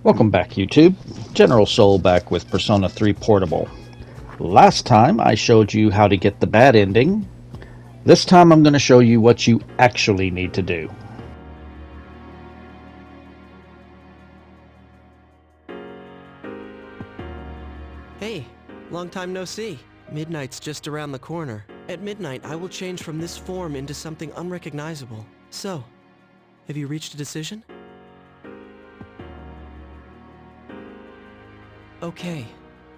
Welcome back, YouTube. General Soul back with Persona 3 Portable. Last time I showed you how to get the bad ending. This time I'm going to show you what you actually need to do. Hey, long time no see. Midnight's just around the corner. At midnight, I will change from this form into something unrecognizable. So, have you reached a decision? Okay,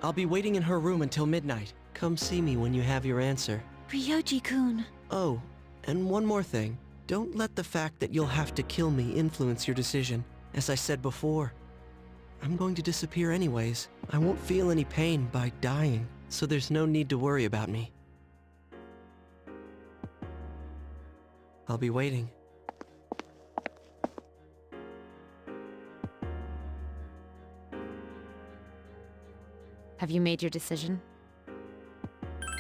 I'll be waiting in her room until midnight. Come see me when you have your answer. Ryoji-kun. Oh, and one more thing. Don't let the fact that you'll have to kill me influence your decision. As I said before, I'm going to disappear anyways. I won't feel any pain by dying, so there's no need to worry about me. I'll be waiting. Have you made your decision?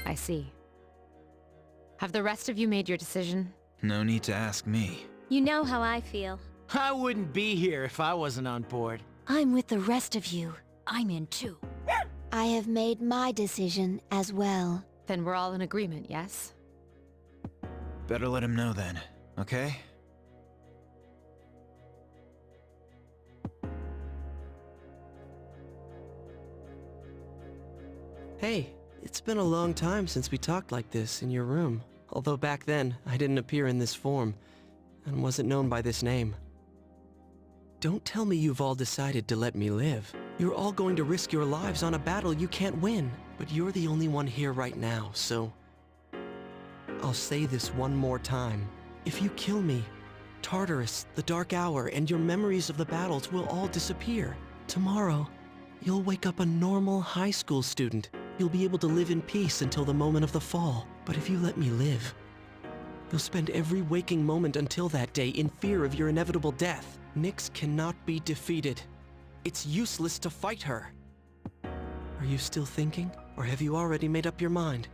I see. Have the rest of you made your decision? No need to ask me. You know how I feel. I wouldn't be here if I wasn't on board. I'm with the rest of you. I'm in too. I have made my decision as well. Then we're all in agreement, yes? Better let him know then, okay? Hey, it's been a long time since we talked like this in your room. Although back then, I didn't appear in this form, and wasn't known by this name. Don't tell me you've all decided to let me live. You're all going to risk your lives on a battle you can't win. But you're the only one here right now, so... I'll say this one more time. If you kill me, Tartarus, the Dark Hour, and your memories of the battles will all disappear. Tomorrow, you'll wake up a normal high school student. You'll be able to live in peace until the moment of the fall. But if you let me live, you'll spend every waking moment until that day in fear of your inevitable death. Nyx cannot be defeated. It's useless to fight her. Are you still thinking, or have you already made up your mind?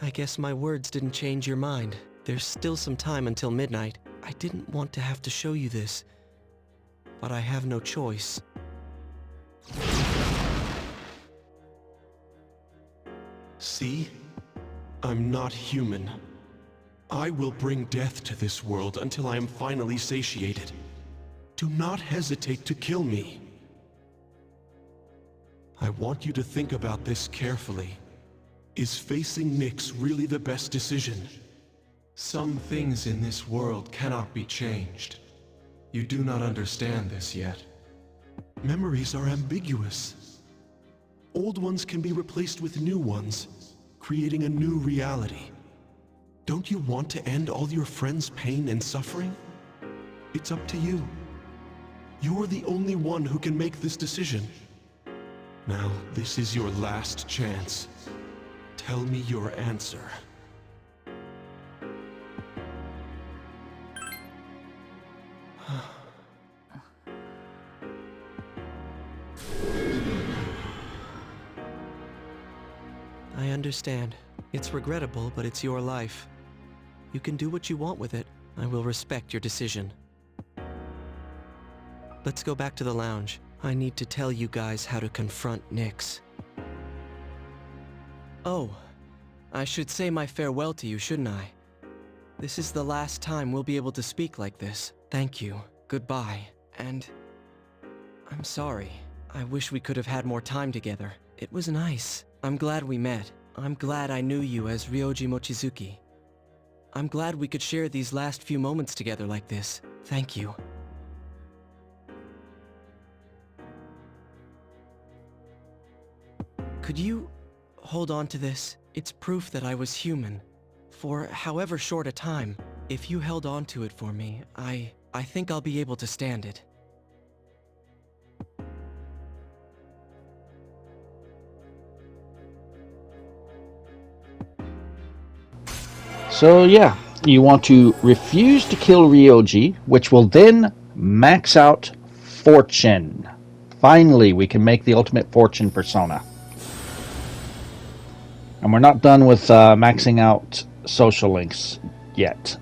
I guess my words didn't change your mind. There's still some time until midnight. I didn't want to have to show you this, but I have no choice. See? I'm not human. I will bring death to this world until I am finally satiated. Do not hesitate to kill me. I want you to think about this carefully. Is facing Nyx really the best decision? Some things in this world cannot be changed. You do not understand this yet. Memories are ambiguous. Old ones can be replaced with new ones, creating a new reality. Don't you want to end all your friends' pain and suffering? It's up to you. You're the only one who can make this decision. Now, this is your last chance. Tell me your answer. I understand. It's regrettable, but it's your life. You can do what you want with it. I will respect your decision. Let's go back to the lounge. I need to tell you guys how to confront Nyx. Oh, I should say my farewell to you, shouldn't I? This is the last time we'll be able to speak like this. Thank you. Goodbye. And... I'm sorry. I wish we could have had more time together. It was nice. I'm glad we met. I'm glad I knew you as Ryoji Mochizuki. I'm glad we could share these last few moments together like this. Thank you. Could you hold on to this? It's proof that I was human. For however short a time. If you held on to it for me, I think I'll be able to stand it. So yeah, you want to refuse to kill Ryoji, which will then max out Fortune. Finally, we can make the ultimate Fortune persona. And we're not done with maxing out social links yet.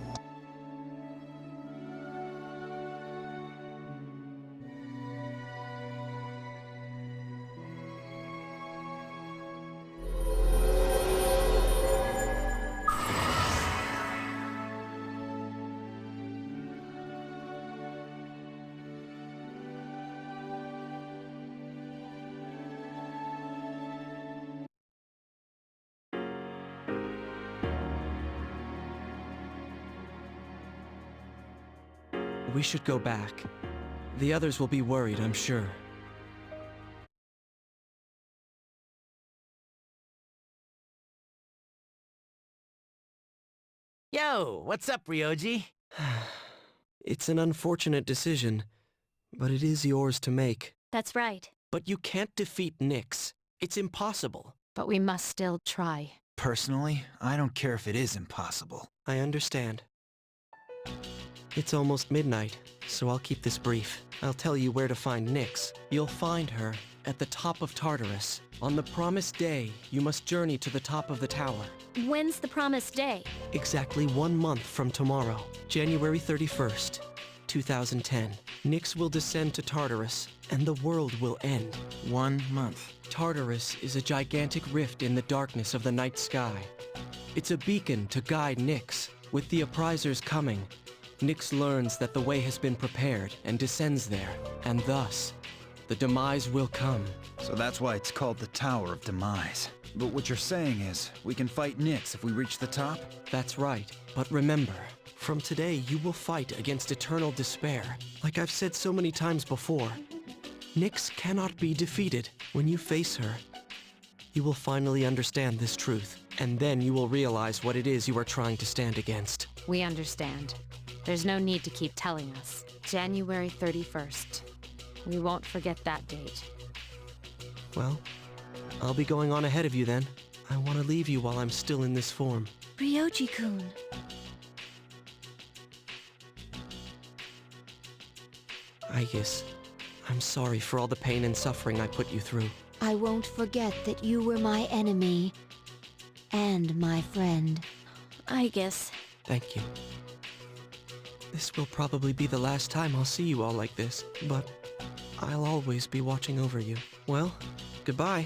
We should go back. The others will be worried, I'm sure. Yo, what's up, Ryoji? It's an unfortunate decision, but it is yours to make. That's right. But you can't defeat Nyx. It's impossible. But we must still try. Personally, I don't care if it is impossible. I understand. It's almost midnight, so I'll keep this brief. I'll tell you where to find Nyx. You'll find her at the top of Tartarus. On the promised day, you must journey to the top of the tower. When's the promised day? Exactly 1 month from tomorrow, January 31st, 2010. Nyx will descend to Tartarus, and the world will end. 1 month. Tartarus is a gigantic rift in the darkness of the night sky. It's a beacon to guide Nyx. With the apprisers coming, Nyx learns that the way has been prepared and descends there, and thus, the demise will come. So that's why it's called the Tower of Demise. But what you're saying is, we can fight Nyx if we reach the top? That's right, but remember, from today you will fight against eternal despair. Like I've said so many times before, Nyx cannot be defeated. When you face her, you will finally understand this truth, and then you will realize what it is you are trying to stand against. We understand. There's no need to keep telling us. January 31st. We won't forget that date. Well, I'll be going on ahead of you then. I want to leave you while I'm still in this form. Ryoji-kun. Aegis, I'm sorry for all the pain and suffering I put you through. I won't forget that you were my enemy. And my friend. Aegis. Thank you. This will probably be the last time I'll see you all like this, but I'll always be watching over you. Well, goodbye.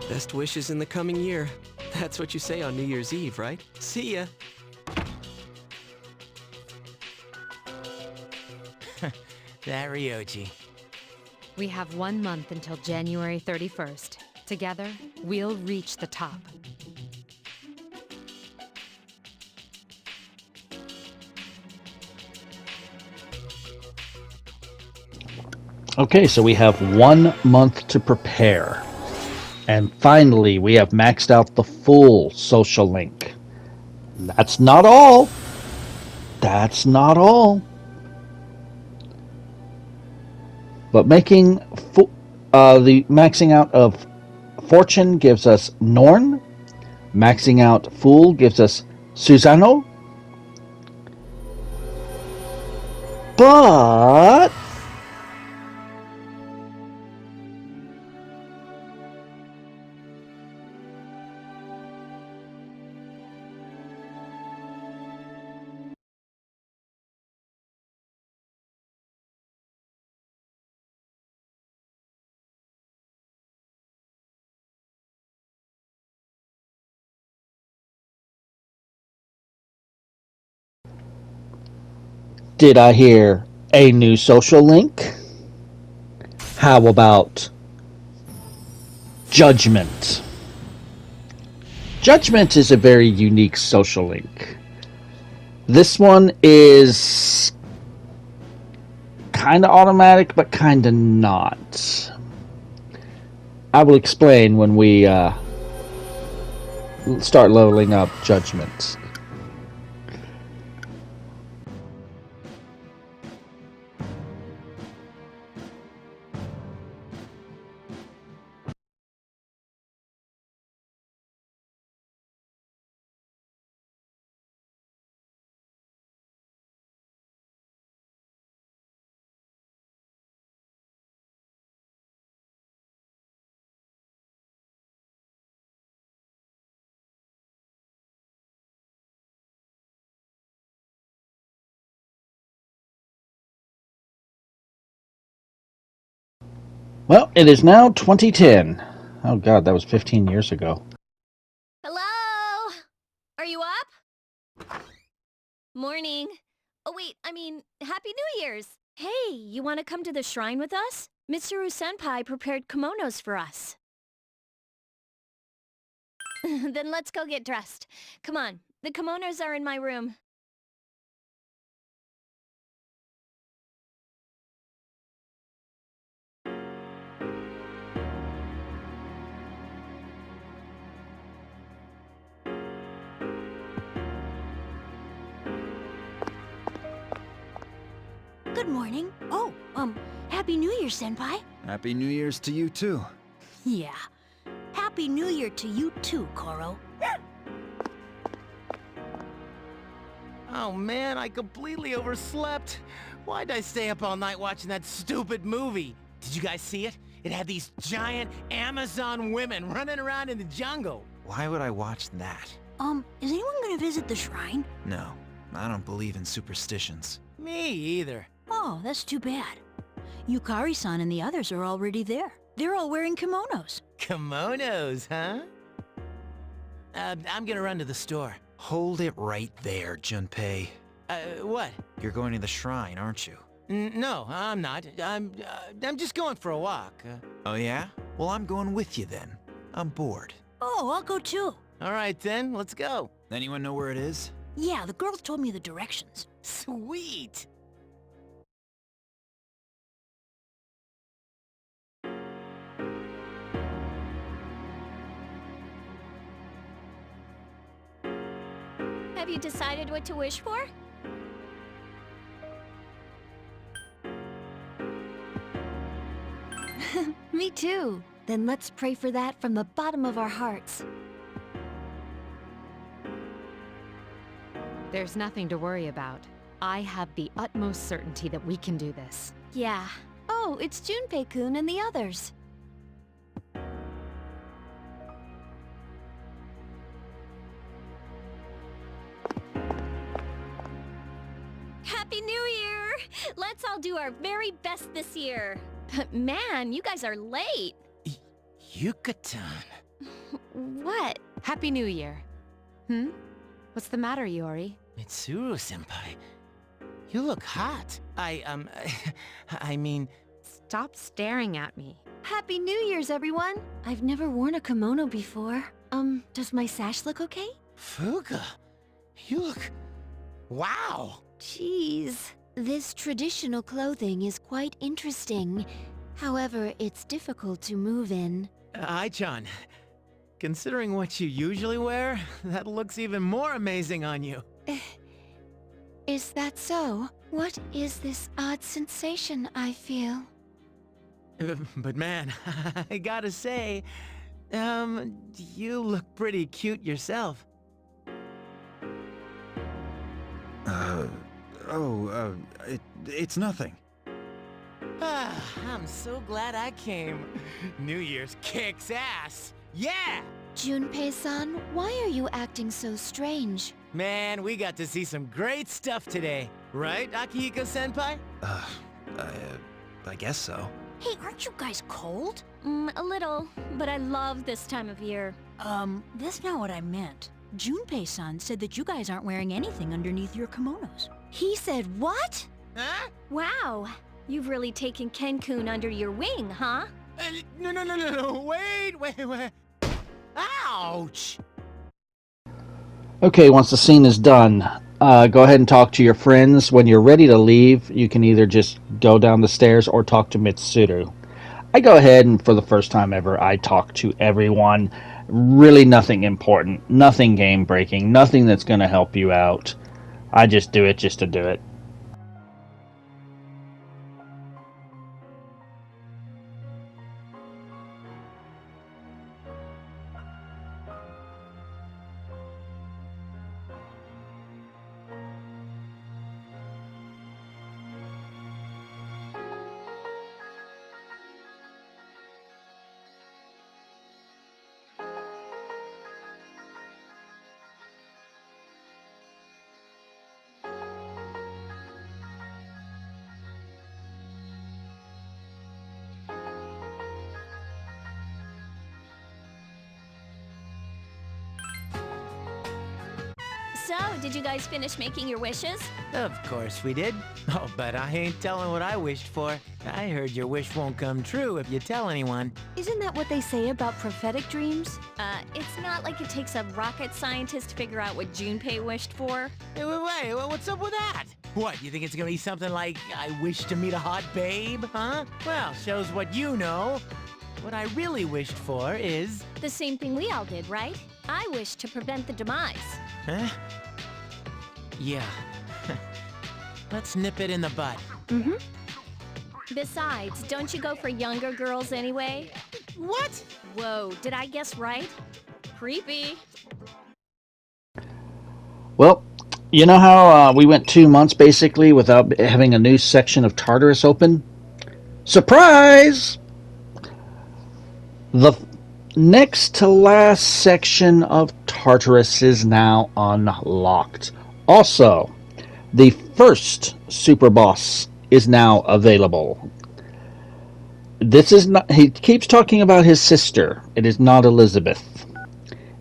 Best wishes in the coming year. That's what you say on New Year's Eve, right? See ya! That Ryoji. We have 1 month until January 31st. Together, we'll reach the top. Okay, so we have 1 month to prepare. And finally, we have maxed out the full social link. That's not all. That's not all. But making the maxing out of Fortune gives us Norn. Maxing out Fool gives us Susano. But did I hear a new social link? How about Judgment? Judgment is a very unique social link. This one is kind of automatic, but kind of not. I will explain when we start leveling up Judgment. Well, it is now 2010. Oh god, that was 15 years ago. Hello? Are you up? Morning. Oh wait, I mean, Happy New Year's! Hey, you want to come to the shrine with us? Mitsuru-senpai prepared kimonos for us. Then let's go get dressed. Come on, the kimonos are in my room. Good morning. Oh, Happy New Year, Senpai. Happy New Year's to you too. Yeah. Happy New Year to you too, Koro. Oh man, I completely overslept. Why'd I stay up all night watching that stupid movie? Did you guys see it? It had these giant Amazon women running around in the jungle. Why would I watch that? Is anyone gonna visit the shrine? No, I don't believe in superstitions. Me either. Oh, that's too bad. Yukari-san and the others are already there. They're all wearing kimonos. Kimonos, huh? I'm gonna run to the store. Hold it right there, Junpei. What? You're going to the shrine, aren't you? No, I'm not. I'm just going for a walk. Oh yeah? Well, I'm going with you then. I'm bored. Oh, I'll go too. All right then, let's go. Anyone know where it is? Yeah, the girls told me the directions. Sweet! Have you decided what to wish for? Me too. Then let's pray for that from the bottom of our hearts. There's nothing to worry about. I have the utmost certainty that we can do this. Yeah. Oh, it's Junpei-kun and the others. Happy New Year! Let's all do our very best this year. Man, you guys are late. Yucatan. What? Happy New Year. What's the matter, Yori? Mitsuru-senpai. You look hot. I mean... Stop staring at me. Happy New Year's, everyone! I've never worn a kimono before. Does my sash look okay? Fuga, you look... Wow! Jeez. This traditional clothing is quite interesting. However, it's difficult to move in. Ai-chan, considering what you usually wear, that looks even more amazing on you. Is that so? What is this odd sensation I feel? But man, I gotta say, you look pretty cute yourself. It's nothing. Ah, I'm so glad I came. New Year's kicks ass. Yeah! Junpei-san, why are you acting so strange? Man, we got to see some great stuff today. Right, Akihiko-senpai? I guess so. Hey, aren't you guys cold? A little, but I love this time of year. That's not what I meant. Junpei-san said that you guys aren't wearing anything underneath your kimonos. He said what? Huh? Wow, you've really taken Ken-kun under your wing, huh? No, wait. Ouch! Okay, once the scene is done, go ahead and talk to your friends. When you're ready to leave, you can either just go down the stairs or talk to Mitsuru. I go ahead and for the first time ever, I talk to everyone. Really nothing important, nothing game breaking, nothing that's going to help you out. I just do it just to do it. So, did you guys finish making your wishes? Of course we did. Oh, but I ain't telling what I wished for. I heard your wish won't come true if you tell anyone. Isn't that what they say about prophetic dreams? It's not like it takes a rocket scientist to figure out what Junpei wished for. Hey, wait, what's up with that? What, you think it's gonna be something like, I wish to meet a hot babe, huh? Well, shows what you know. What I really wished for is... The same thing we all did, right? I wish to prevent the demise. Huh? Yeah. Let's nip it in the bud. Mm-hmm. Besides, don't you go for younger girls anyway? What? Whoa, did I guess right? Creepy. Well, you know how we went 2 months basically without having a new section of Tartarus open? Surprise! The next to last section of Tartarus is now unlocked. Also, the first super boss is now available. This is not, he keeps talking about his sister. It is not Elizabeth.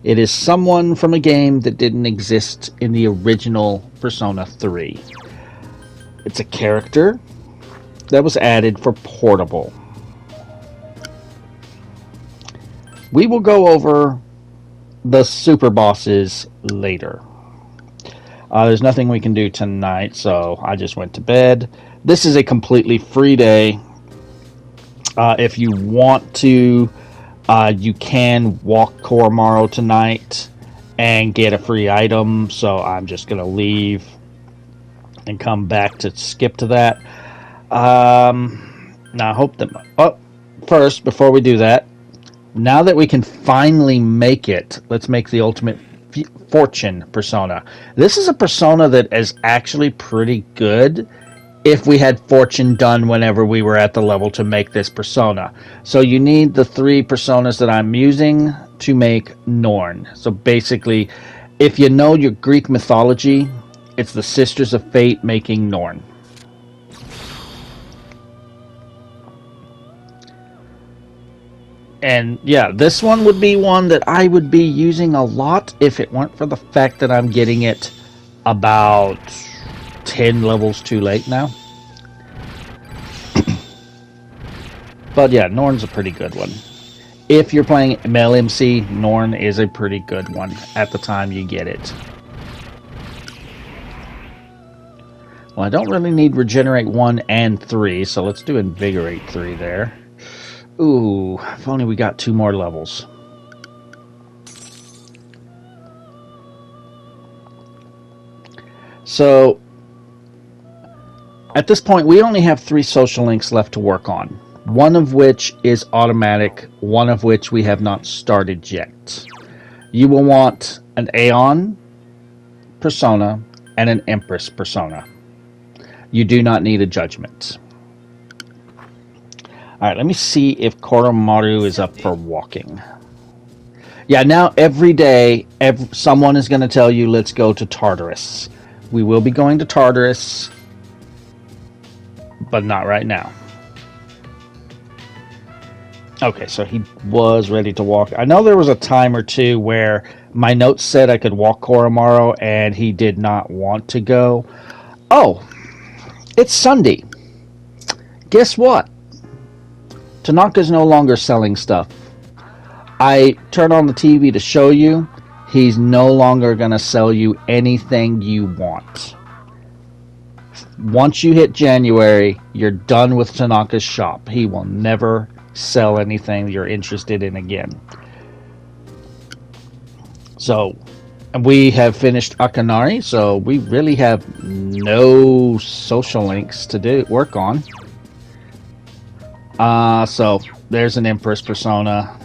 It is someone from a game that didn't exist in the original Persona 3. It's a character that was added for portable. We will go over the super bosses later. There's nothing we can do tonight, so I just went to bed. This is a completely free day. If you want to, you can walk Koromaru tonight and get a free item, so I'm just going to leave and come back to skip to that. Now I hope that... Oh, first, before we do that, now that we can finally make it, let's make the Ultimate Fortune Persona. This is a Persona that is actually pretty good if we had Fortune done whenever we were at the level to make this Persona. So you need the 3 Personas that I'm using to make Norn. So basically, if you know your Greek mythology, it's the Sisters of Fate making Norn. And yeah, this one would be one that I would be using a lot if it weren't for the fact that I'm getting it about 10 levels too late now. But yeah, Norn's a pretty good one. If you're playing Male MC, Norn is a pretty good one at the time you get it. Well, I don't really need Regenerate 1 and 3, so let's do Invigorate 3 there. Ooh, if only we got 2 more levels. So, at this point, we only have 3 social links left to work on. One of which is automatic, one of which we have not started yet. You will want an Aeon persona and an Empress persona. You do not need a Judgment. Alright, let me see if Koromaru is up for walking. Yeah, now every day, someone is going to tell you, let's go to Tartarus. We will be going to Tartarus, but not right now. Okay, so he was ready to walk. I know there was a time or two where my notes said I could walk Koromaru, and he did not want to go. Oh, it's Sunday. Guess what? Tanaka's no longer selling stuff. I turn on the TV to show you. He's no longer going to sell you anything you want. Once you hit January, you're done with Tanaka's shop. He will never sell anything you're interested in again. So, we have finished Akanari, so we really have no social links to work on. So there's an Empress persona.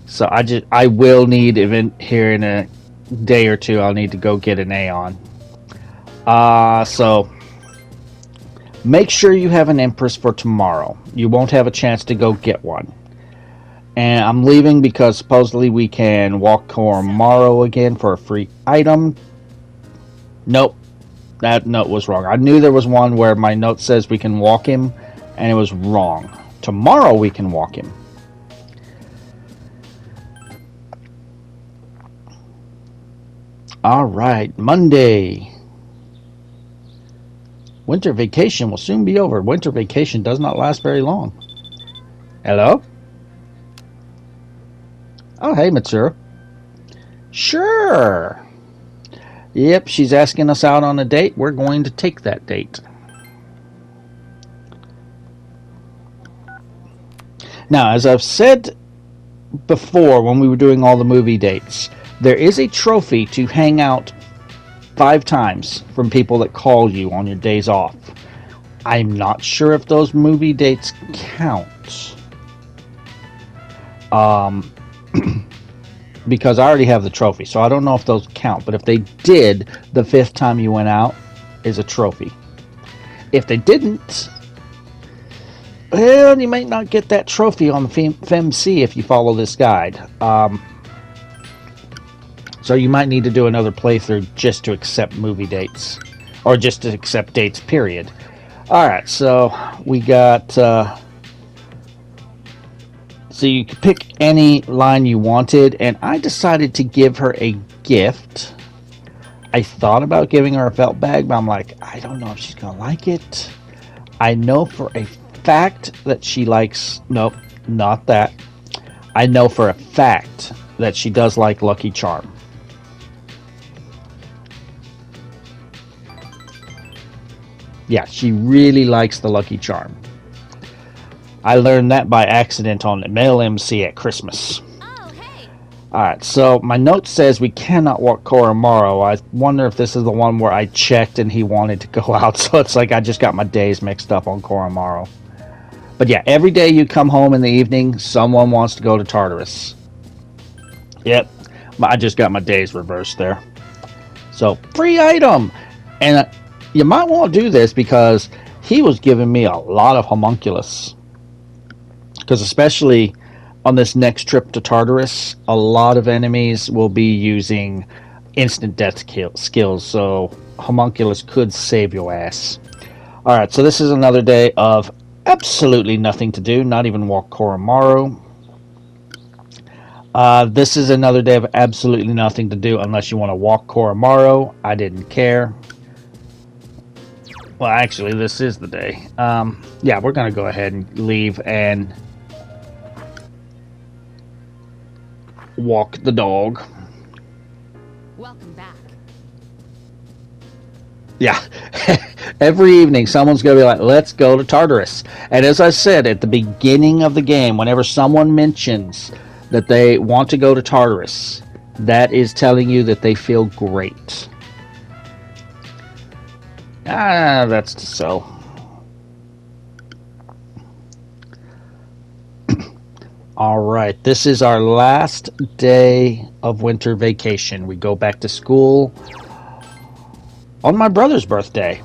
So I will need, even here in a day or two, I'll need to go get an Aeon. So make sure you have an Empress for tomorrow. You won't have a chance to go get one. And I'm leaving because supposedly we can walk Koromaru again for a free item. Nope. That note was wrong. I knew there was one where my note says we can walk him, and it was wrong. Tomorrow we can walk him. All right, Monday. Winter vacation will soon be over. Winter vacation does not last very long. Hello? Oh, hey, Mitsuru. Sure. Yep, she's asking us out on a date. We're going to take that date. Now, as I've said before when we were doing all the movie dates, there is a trophy to hang out 5 times from people that call you on your days off. I'm not sure if those movie dates count. Because I already have the trophy, so I don't know if those count. But if they did, the 5th time you went out is a trophy. If they didn't, well, you might not get that trophy on the FemC if you follow this guide. So you might need to do another playthrough just to accept movie dates. Or just to accept dates, period. Alright, so we got... so you could pick any line you wanted, and I decided to give her a gift. I thought about giving her a felt bag, but I'm like, I don't know if she's going to like it. I know for a fact that she likes... Nope, not that. I know for a fact that she does like Lucky Charm. Yeah, she really likes the Lucky Charm. I learned that by accident on the Male MC at Christmas. Oh, hey. Alright, so my note says we cannot walk Koromaro. I wonder if this is the one where I checked and he wanted to go out, so it's like I just got my days mixed up on Koromaro. But yeah, every day you come home in the evening, someone wants to go to Tartarus. Yep, I just got my days reversed there. So, free item! And you might want to do this because he was giving me a lot of homunculus. Because especially on this next trip to Tartarus, a lot of enemies will be using instant death skills, so homunculus could save your ass. Alright, so this is another day of absolutely nothing to do, not even walk Koromaro. This is another day of absolutely nothing to do unless you want to walk Koromaro. I didn't care. Well, actually, this is the day. Yeah, we're going to go ahead and leave and walk the dog. Welcome back. Yeah. Every evening, someone's going to be like, let's go to Tartarus. And as I said at the beginning of the game, whenever someone mentions that they want to go to Tartarus, that is telling you that they feel great. That's so. Alright, this is our last day of winter vacation. We go back to school on my brother's birthday.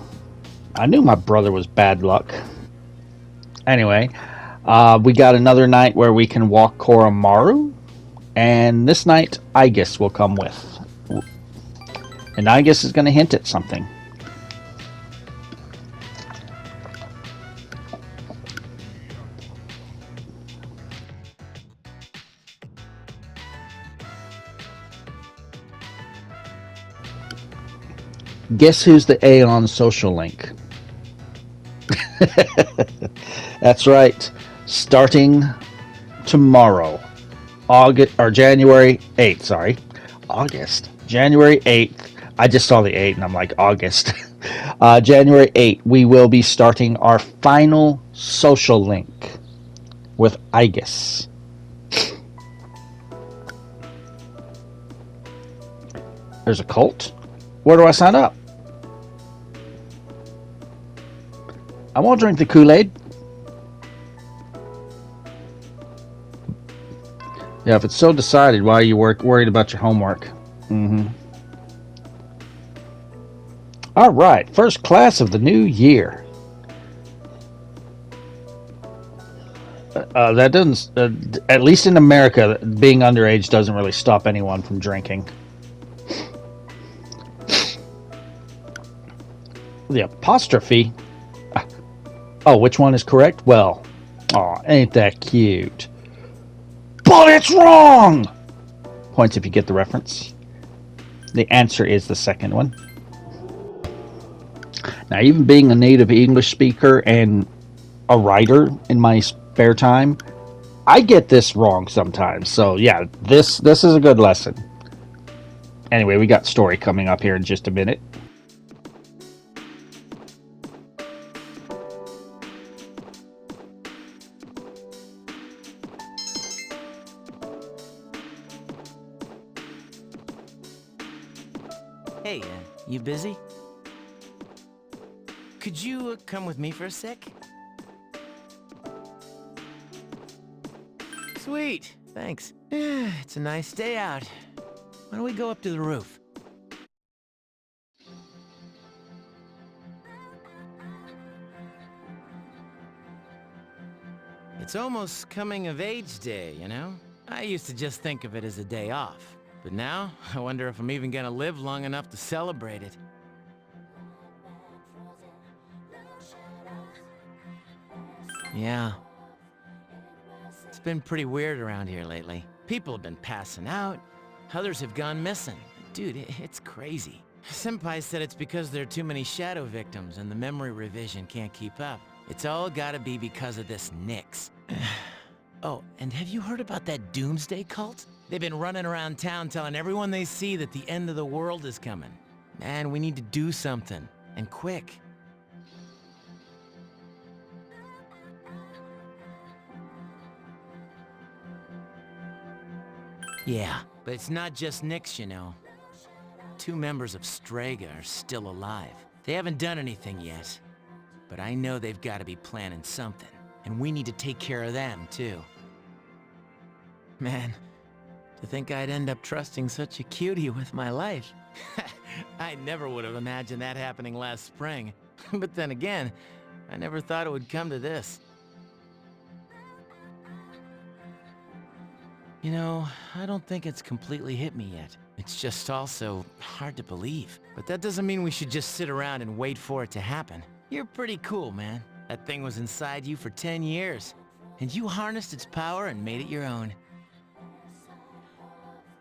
I knew my brother was bad luck. Anyway, we got another night where we can walk Koromaro. And this night, Aigis will come with. And Aigis is going to hint at something. Guess who's the Aeon social link? That's right. Starting tomorrow, January 8th, sorry. August. January 8th. I just saw the 8 and I'm like, August. January 8th, we will be starting our final social link with Aigis. There's a cult. Where do I sign up? I won't drink the Kool-Aid. Yeah, if it's so decided, why are you worried about your homework? Alright, first class of the new year. That doesn't, at least in America, being underage doesn't really stop anyone from drinking. The apostrophe. Oh, which one is correct? Well, aw, ain't that cute. But it's wrong! Points if you get the reference. The answer is the second one. Now, even being a native English speaker and a writer in my spare time, I get this wrong sometimes. So yeah, this is a good lesson. Anyway, we got story coming up here in just a minute. Hey, you busy? Could you come with me for a sec? Sweet, thanks. It's a nice day out. Why don't we go up to the roof? It's almost coming of age day, you know? I used to just think of it as a day off. But now, I wonder if I'm even gonna live long enough to celebrate it. Yeah. It's been pretty weird around here lately. People have been passing out. Others have gone missing. Dude, it's crazy. Senpai said it's because there are too many shadow victims and the memory revision can't keep up. It's all gotta be because of this Nyx. Oh, and have you heard about that Doomsday cult? They've been running around town telling everyone they see that the end of the world is coming. Man, we need to do something. And quick. Yeah, but it's not just Nyx, you know. 2 members of Strega are still alive. They haven't done anything yet. But I know they've got to be planning something. And we need to take care of them, too. Man, to think I'd end up trusting such a cutie with my life. I never would have imagined that happening last spring. But then again, I never thought it would come to this. You know, I don't think it's completely hit me yet. It's just also hard to believe. But that doesn't mean we should just sit around and wait for it to happen. You're pretty cool, man. That thing was inside you for 10 years. And you harnessed its power and made it your own.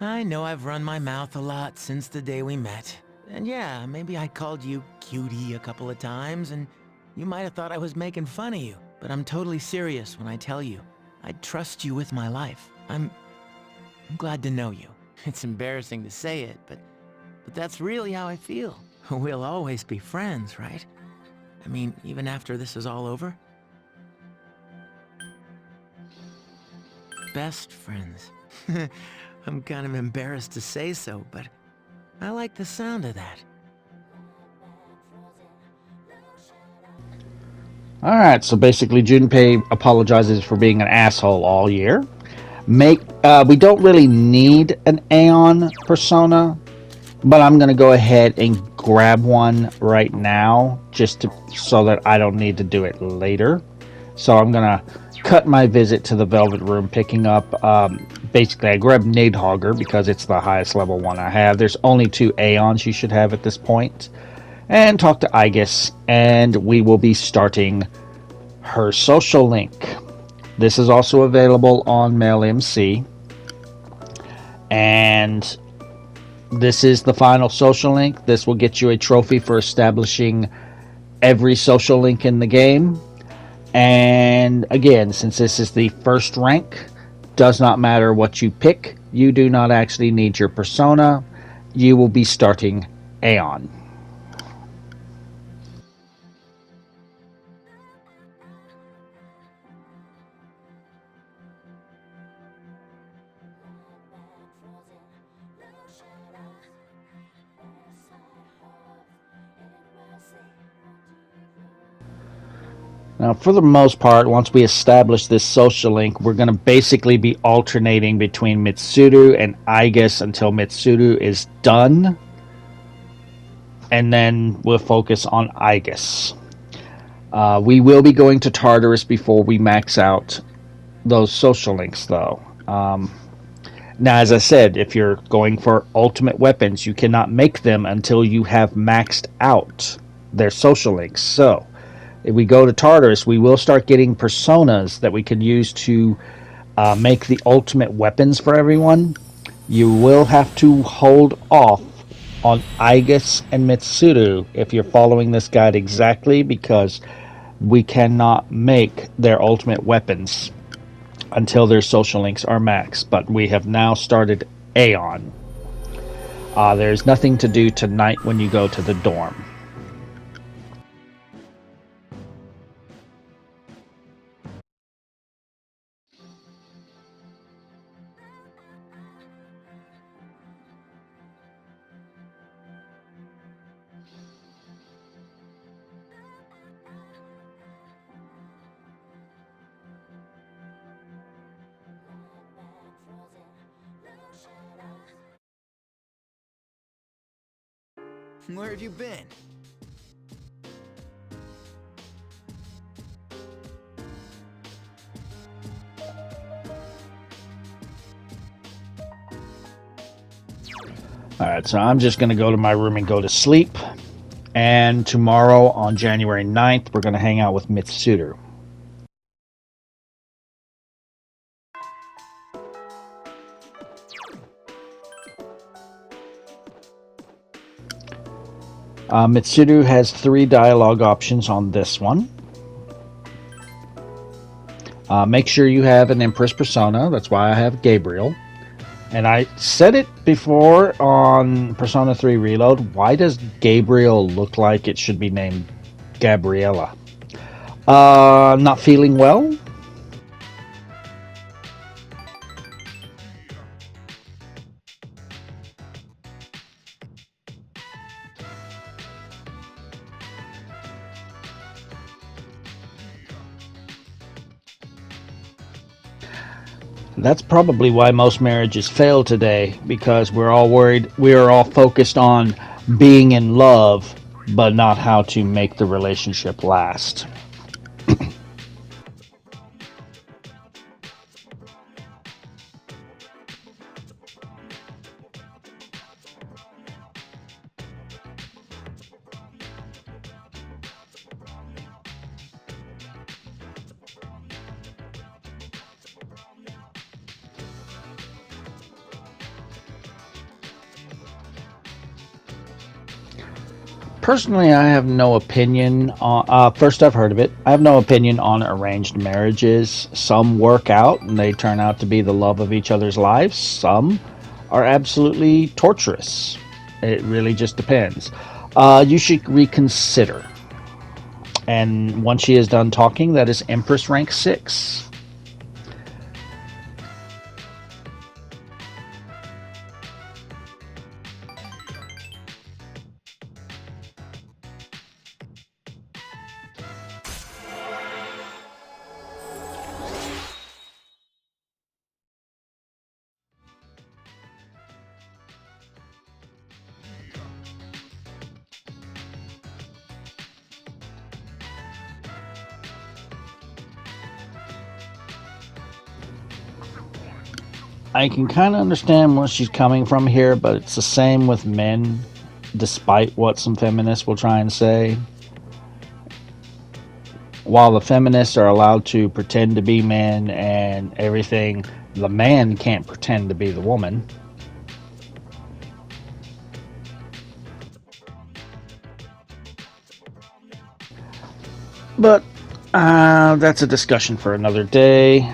I know I've run my mouth a lot since the day we met. And yeah, maybe I called you cutie a couple of times, and you might have thought I was making fun of you. But I'm totally serious when I tell you. I'd trust you with my life. I'm glad to know you. It's embarrassing to say it, but that's really how I feel. We'll always be friends, right? I mean, even after this is all over? Best friends. I'm kind of embarrassed to say so, but I like the sound of that. Alright, so basically Junpei apologizes for being an asshole all year. We don't really need an Aeon persona, but I'm going to go ahead and grab one right now, so that I don't need to do it later. So I'm going to cut my visit to the Velvet Room, picking up, basically I grabbed Nidhogger because it's the highest level one I have. There's only 2 Aeons you should have at this point. And talk to Aigis, and we will be starting her social link. This is also available on MailMC. And this is the final social link. This will get you a trophy for establishing every social link in the game. And again, since this is the first rank, does not matter what you pick. You do not actually need your persona. You will be starting Aeon. Now, for the most part, once we establish this social link, we're going to basically be alternating between Mitsuru and Aigis until Mitsuru is done. And then we'll focus on Aigis. We will be going to Tartarus before we max out those social links, though. Now, as I said, if you're going for ultimate weapons, you cannot make them until you have maxed out their social links. So, if we go to Tartarus, we will start getting personas that we can use to make the ultimate weapons for everyone. You will have to hold off on Aigis and Mitsuru if you're following this guide exactly, because we cannot make their ultimate weapons until their social links are maxed. But we have now started Aeon. There's nothing to do tonight when you go to the dorm. Where have you been? Alright, so I'm just going to go to my room and go to sleep. And tomorrow on January 9th, we're going to hang out with Mitsuru. Mitsuru has 3 dialogue options on this one. Make sure you have an Empress persona. That's why I have Gabriel. And I said it before on Persona 3 Reload. Why does Gabriel look like it should be named Gabriella? Not feeling well? That's probably why most marriages fail today, because we're all worried, we are all focused on being in love, but not how to make the relationship last. Personally, I have no opinion on, first I've heard of it, I have no opinion on arranged marriages. Some work out and they turn out to be the love of each other's lives. Some are absolutely torturous. It really just depends. You should reconsider. And once she is done talking, that is Empress rank 6. I can kind of understand where she's coming from here, but it's the same with men, despite what some feminists will try and say. While the feminists are allowed to pretend to be men and everything, the man can't pretend to be the woman. But that's a discussion for another day.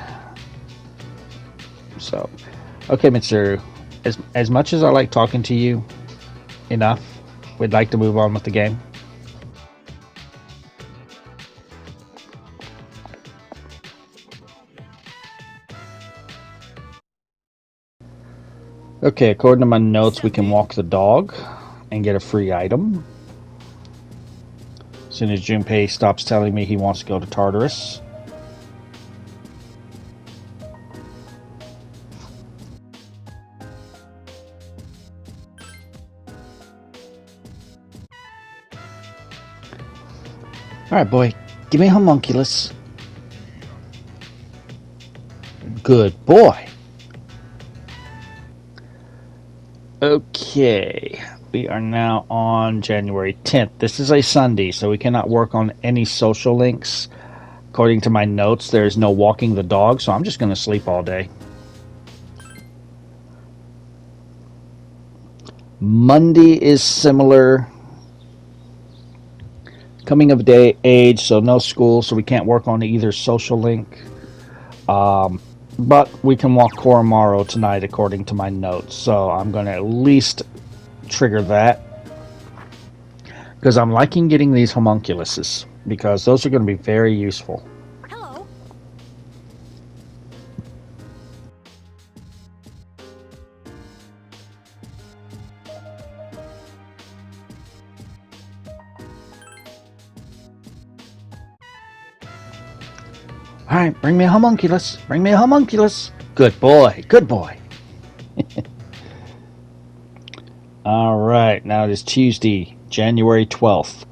So, okay, Mitsuru, as much as I like talking to you, enough. We'd like to move on with the game. Okay, according to my notes, we can walk the dog and get a free item. As soon as Junpei stops telling me he wants to go to Tartarus. Alright, boy. Give me a homunculus. Good boy. Okay. We are now on January 10th. This is a Sunday, so we cannot work on any social links. According to my notes, there's no walking the dog, so I'm just going to sleep all day. Monday is similar. Coming of age, so no school, so we can't work on either social link. But we can walk Koromaro tonight according to my notes, so I'm going to at least trigger that. Because I'm liking getting these homunculuses, because those are going to be very useful. Hello. Alright, bring me a homunculus. Bring me a homunculus. Good boy. Good boy. Alright, now it is Tuesday, January 12th.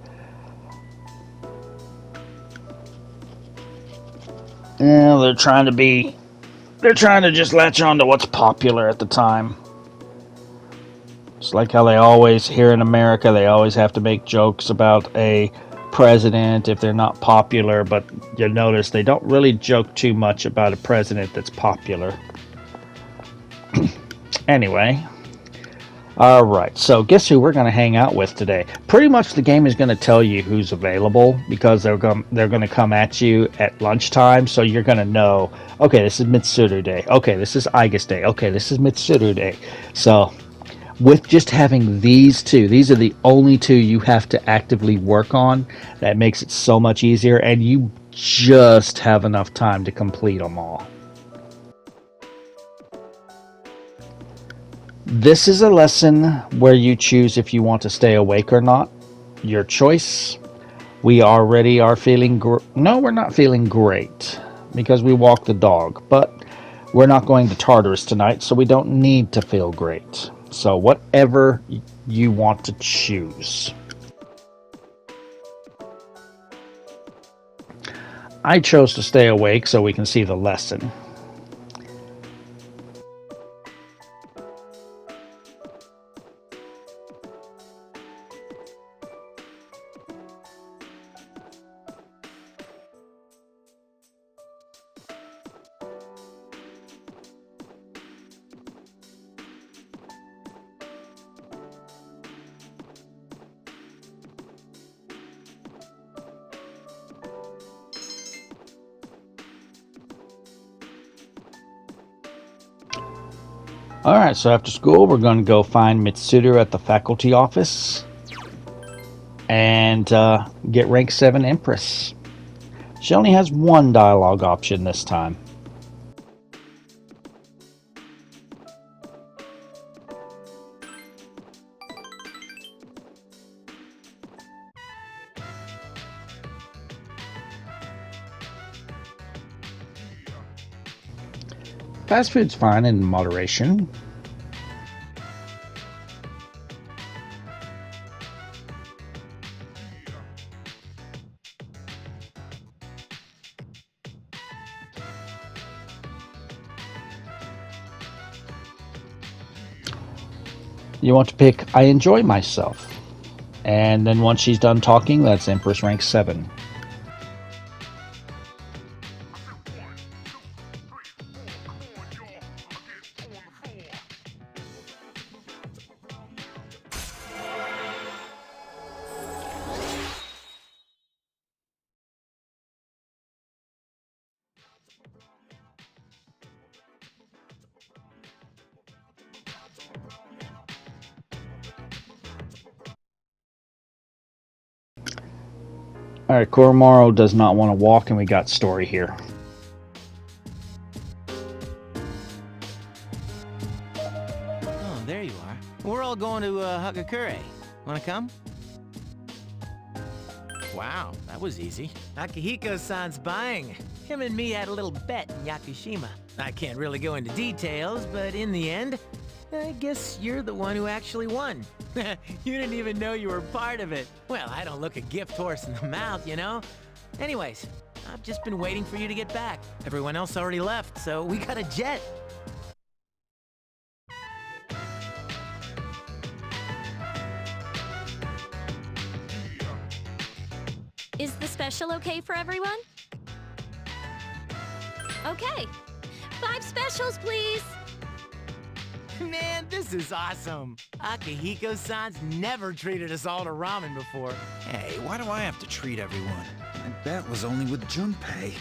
Yeah, they're trying to just latch on to what's popular at the time. It's like how they always, here in America, they always have to make jokes about a president if they're not popular, but you notice they don't really joke too much about a president that's popular. Anyway. Alright, so guess who we're going to hang out with today? Pretty much the game is going to tell you who's available, because they're going to come at you at lunchtime, so you're going to know, okay, this is Mitsuru Day. Okay, this is Aigis Day. Okay, this is Mitsuru Day. So, with just having these two, these are the only two you have to actively work on. That makes it so much easier, and you just have enough time to complete them all. This is a lesson where you choose if you want to stay awake or not. Your choice. We already are feeling... No, we're not feeling great, because we walked the dog, but we're not going to Tartarus tonight, so we don't need to feel great. So whatever you want to choose. I chose to stay awake so we can see the lesson. Alright, so after school, we're going to go find Mitsuru at the faculty office and get rank 7 Empress. She only has one dialogue option this time. Fast food's fine in moderation. You want to pick I enjoy myself. And then once she's done talking, that's Empress rank 7. Alright, Koromaro does not want to walk, and we got story here. Oh, there you are. We're all going to Hagakure. Wanna come? Wow, that was easy. Akihiko-san's buying. Him and me had a little bet in Yakushima. I can't really go into details, but in the end, I guess you're the one who actually won. You didn't even know you were part of it. Well, I don't look a gift horse in the mouth, you know? Anyways, I've just been waiting for you to get back. Everyone else already left, so we got a jet. Is the special okay for everyone? Okay. 5 specials, please! Man, this is awesome. Akihiko-san's never treated us all to ramen before. Hey, why do I have to treat everyone? And that was only with Junpei.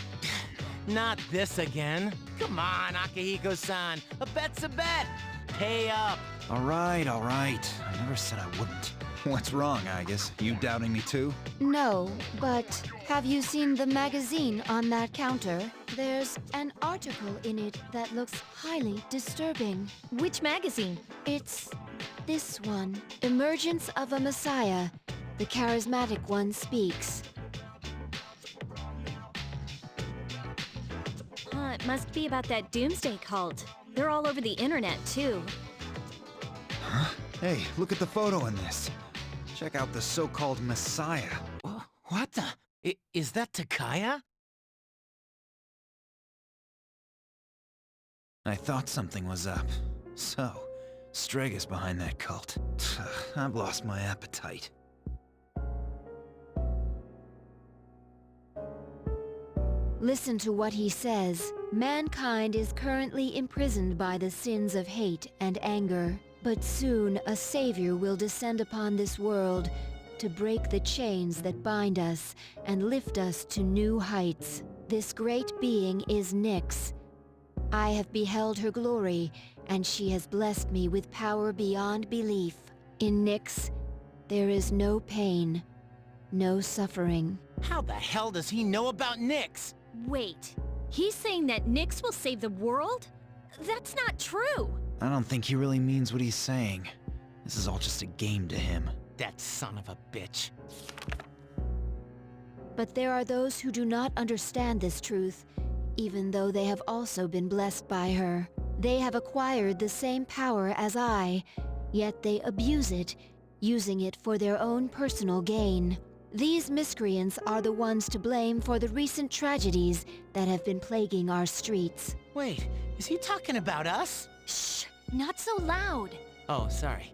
Not this again. Come on, Akihiko-san. A bet's a bet. Pay up. All right. I never said I wouldn't. What's wrong, Aigis? You doubting me too? No, but have you seen the magazine on that counter? There's an article in it that looks highly disturbing. Which magazine? It's this one. Emergence of a Messiah. The charismatic one speaks. It must be about that doomsday cult. They're all over the internet, too. Huh? Hey, look at the photo in this. Check out the so-called Messiah. What the? Is that Takaya? I thought something was up. So, Strega's behind that cult. I've lost my appetite. Listen to what he says. Mankind is currently imprisoned by the sins of hate and anger. But soon a savior will descend upon this world to break the chains that bind us and lift us to new heights. This great being is Nyx. I have beheld her glory, and she has blessed me with power beyond belief. In Nyx, there is no pain, no suffering. How the hell does he know about Nyx? Wait, he's saying that Nyx will save the world? That's not true! I don't think he really means what he's saying. This is all just a game to him. That son of a bitch. But there are those who do not understand this truth, even though they have also been blessed by her. They have acquired the same power as I, yet they abuse it, using it for their own personal gain. These miscreants are the ones to blame for the recent tragedies that have been plaguing our streets. Wait, is he talking about us? Shh! Not so loud! Oh, sorry.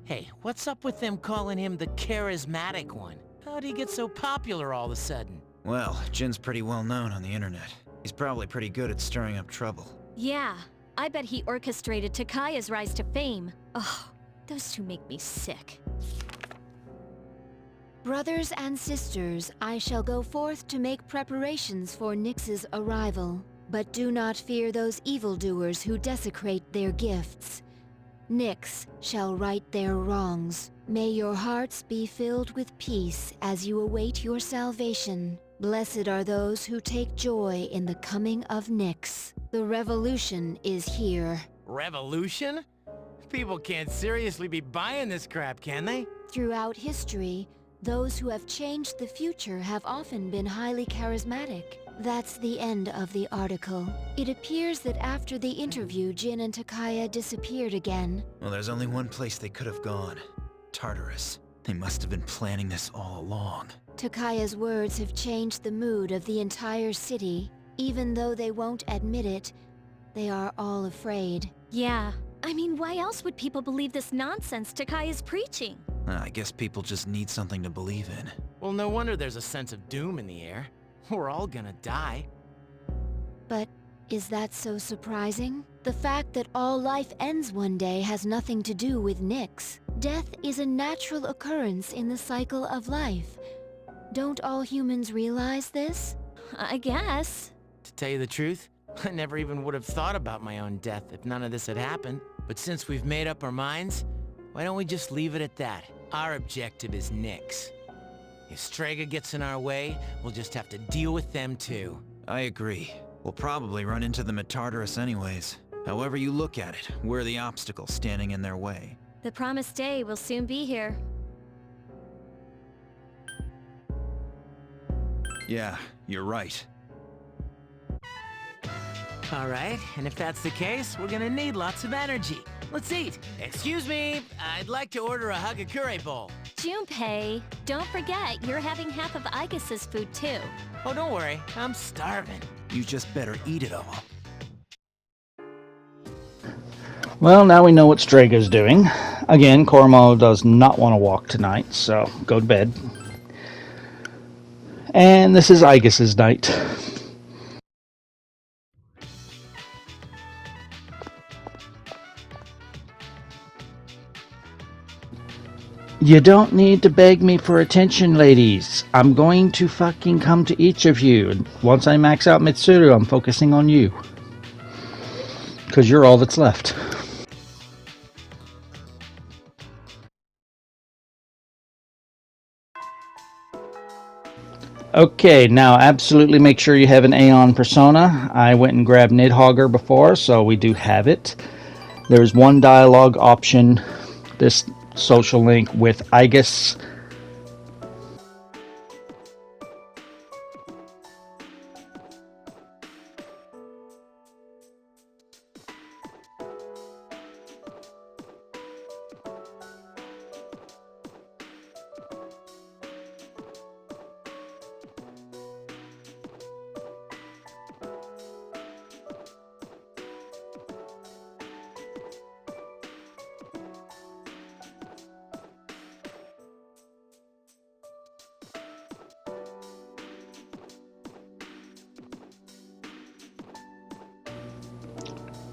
Hey, what's up with them calling him the charismatic one? How'd he get so popular all of a sudden? Well, Jin's pretty well known on the internet. He's probably pretty good at stirring up trouble. Yeah, I bet he orchestrated Takaya's rise to fame. Ugh, those two make me sick. Brothers and sisters, I shall go forth to make preparations for Nyx's arrival. But do not fear those evildoers who desecrate their gifts. Nyx shall right their wrongs. May your hearts be filled with peace as you await your salvation. Blessed are those who take joy in the coming of Nyx. The revolution is here. Revolution? People can't seriously be buying this crap, can they? Throughout history, those who have changed the future have often been highly charismatic. That's the end of the article. It appears that after the interview, Jin and Takaya disappeared again. Well, there's only one place they could have gone. Tartarus. They must have been planning this all along. Takaya's words have changed the mood of the entire city. Even though they won't admit it, they are all afraid. Yeah, I mean, why else would people believe this nonsense Takaya's preaching? I guess people just need something to believe in. Well, no wonder there's a sense of doom in the air. We're all gonna die. But is that so surprising? The fact that all life ends one day has nothing to do with Nyx. Death is a natural occurrence in the cycle of life. Don't all humans realize this? I guess. To tell you the truth, I never even would have thought about my own death if none of this had happened. But since we've made up our minds, why don't we just leave it at that? Our objective is Nyx. If Strega gets in our way, we'll just have to deal with them too. I agree. We'll probably run into them at Tartarus anyways. However you look at it, we're the obstacle standing in their way. The promised day will soon be here. Yeah, you're right. Alright, and if that's the case, we're gonna need lots of energy. Let's eat! Excuse me, I'd like to order a Hagakure bowl. Junpei, don't forget, you're having half of Aigis' food too. Oh, don't worry, I'm starving. You just better eat it all. Well, now we know what Strega's doing. Again, Kormo does not want to walk tonight, so go to bed. And this is Aigis' night. You don't need to beg me for attention, ladies. I'm going to fucking come to each of you. And once I max out Mitsuru, I'm focusing on you. Because you're all that's left. Okay, now absolutely make sure you have an Aeon persona. I went and grabbed Nidhogger before, so we do have it. There's one dialogue option, this social link with Aegis.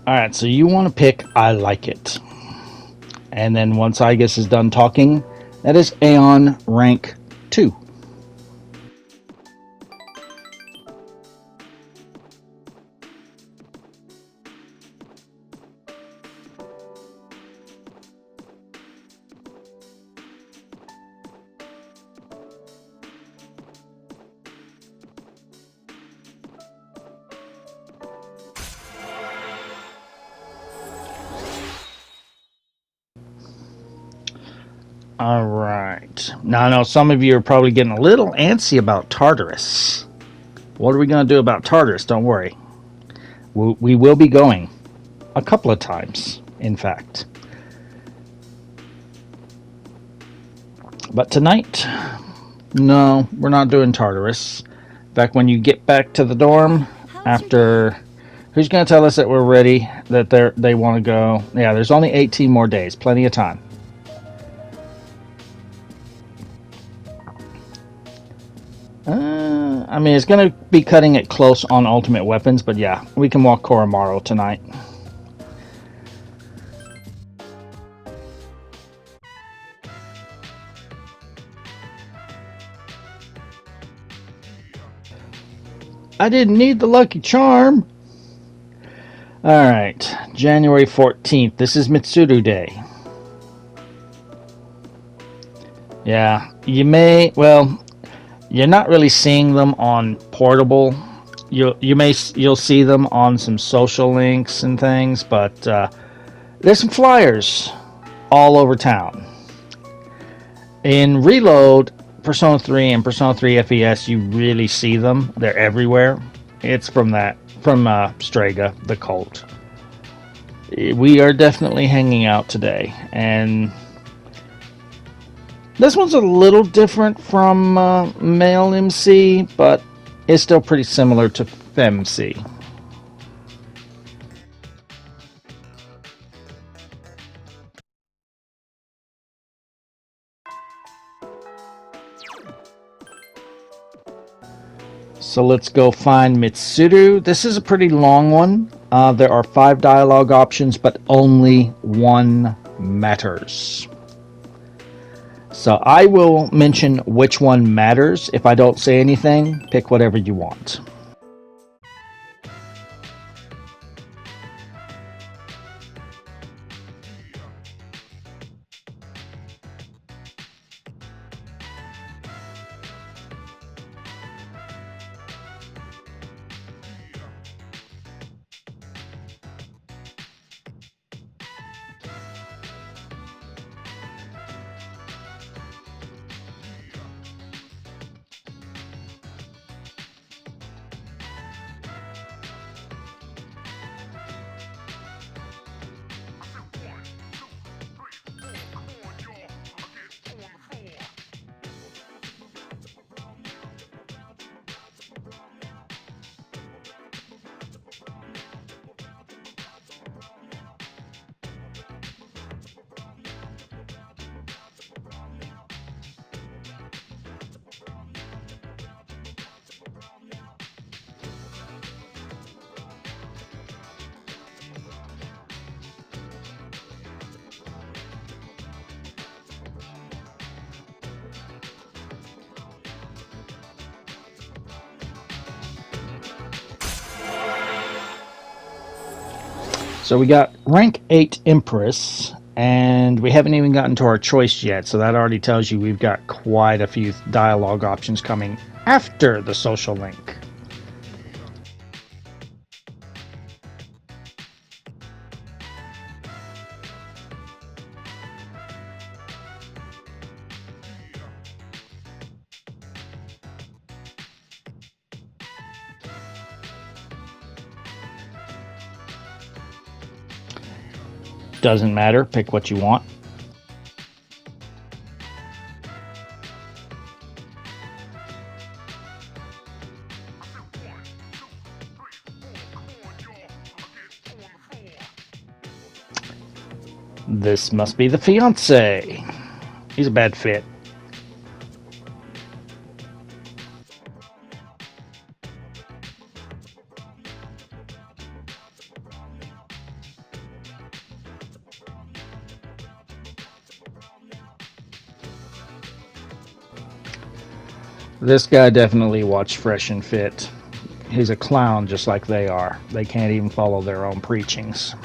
Alright, so you want to pick I like it. And then once Aegis is done talking, that is Aeon rank 2. Alright. Now I know some of you are probably getting a little antsy about Tartarus. What are we going to do about Tartarus? Don't worry. We will be going. A couple of times, in fact. But tonight, no, we're not doing Tartarus. In fact, when you get back to the dorm, after... Who's going to tell us that we're ready, that they want to go? Yeah, there's only 18 more days. Plenty of time. I mean, it's going to be cutting it close on Ultimate Weapons, but yeah, we can walk Koromaru tonight. I didn't need the Lucky Charm. Alright, January 14th. This is Mitsuru Day. Yeah, you may, well... You're not really seeing them on Portable. You'll see them on some social links and things, but there's some flyers all over town. In Reload, Persona 3 and Persona 3 FES, you really see them. They're everywhere. It's from Strega, the cult. We are definitely hanging out today, and this one's a little different from Male MC, but it's still pretty similar to FemC. So let's go find Mitsuru. This is a pretty long one. There are 5 dialogue options, but only one matters. So I will mention which one matters. If I don't say anything, pick whatever you want. So we got rank 8 Empress, and we haven't even gotten to our choice yet, so that already tells you we've got quite a few dialogue options coming after the social link. Doesn't matter, pick what you want. This must be the fiance. He's a bad fit. This guy definitely watched Fresh and Fit. He's a clown just like they are. They can't even follow their own preachings.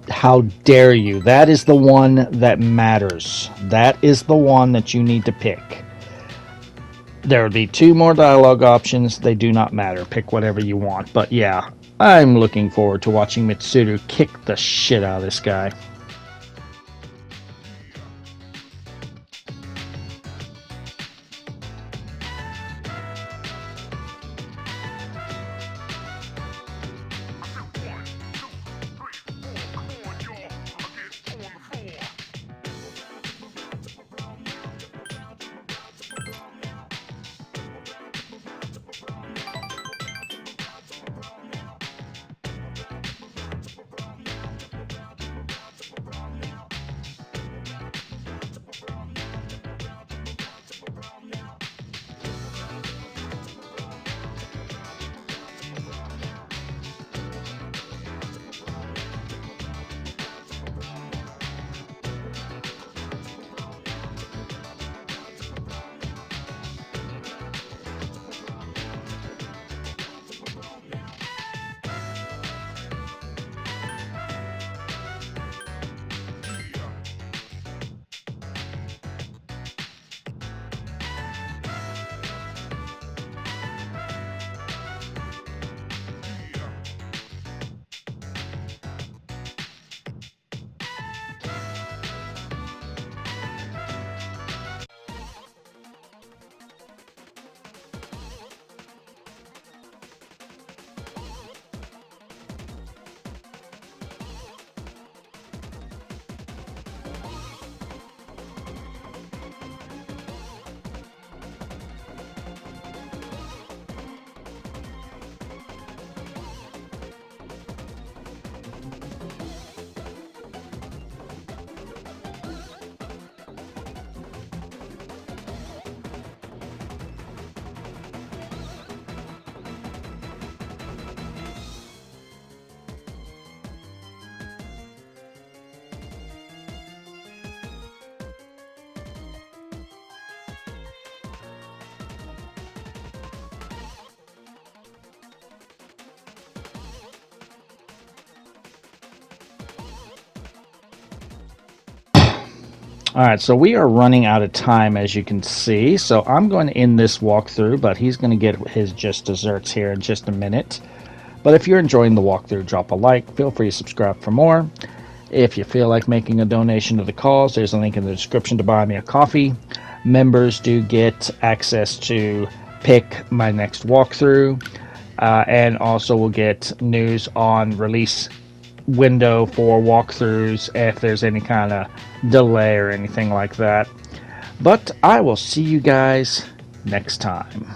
How dare you? That is the one that matters. That is the one that you need to pick. There would be 2 more dialogue options. They do not matter. Pick whatever you want. But yeah, I'm looking forward to watching Mitsuru kick the shit out of this guy. Alright, so we are running out of time, as you can see, so I'm going to end this walkthrough, but he's going to get his just desserts here in just a minute. But if you're enjoying the walkthrough, drop a like, feel free to subscribe for more. If you feel like making a donation to the cause, there's a link in the description to buy me a coffee. Members do get access to pick my next walkthrough, and also will get news on release window for walkthroughs if there's any kind of delay or anything like that. But I will see you guys next time.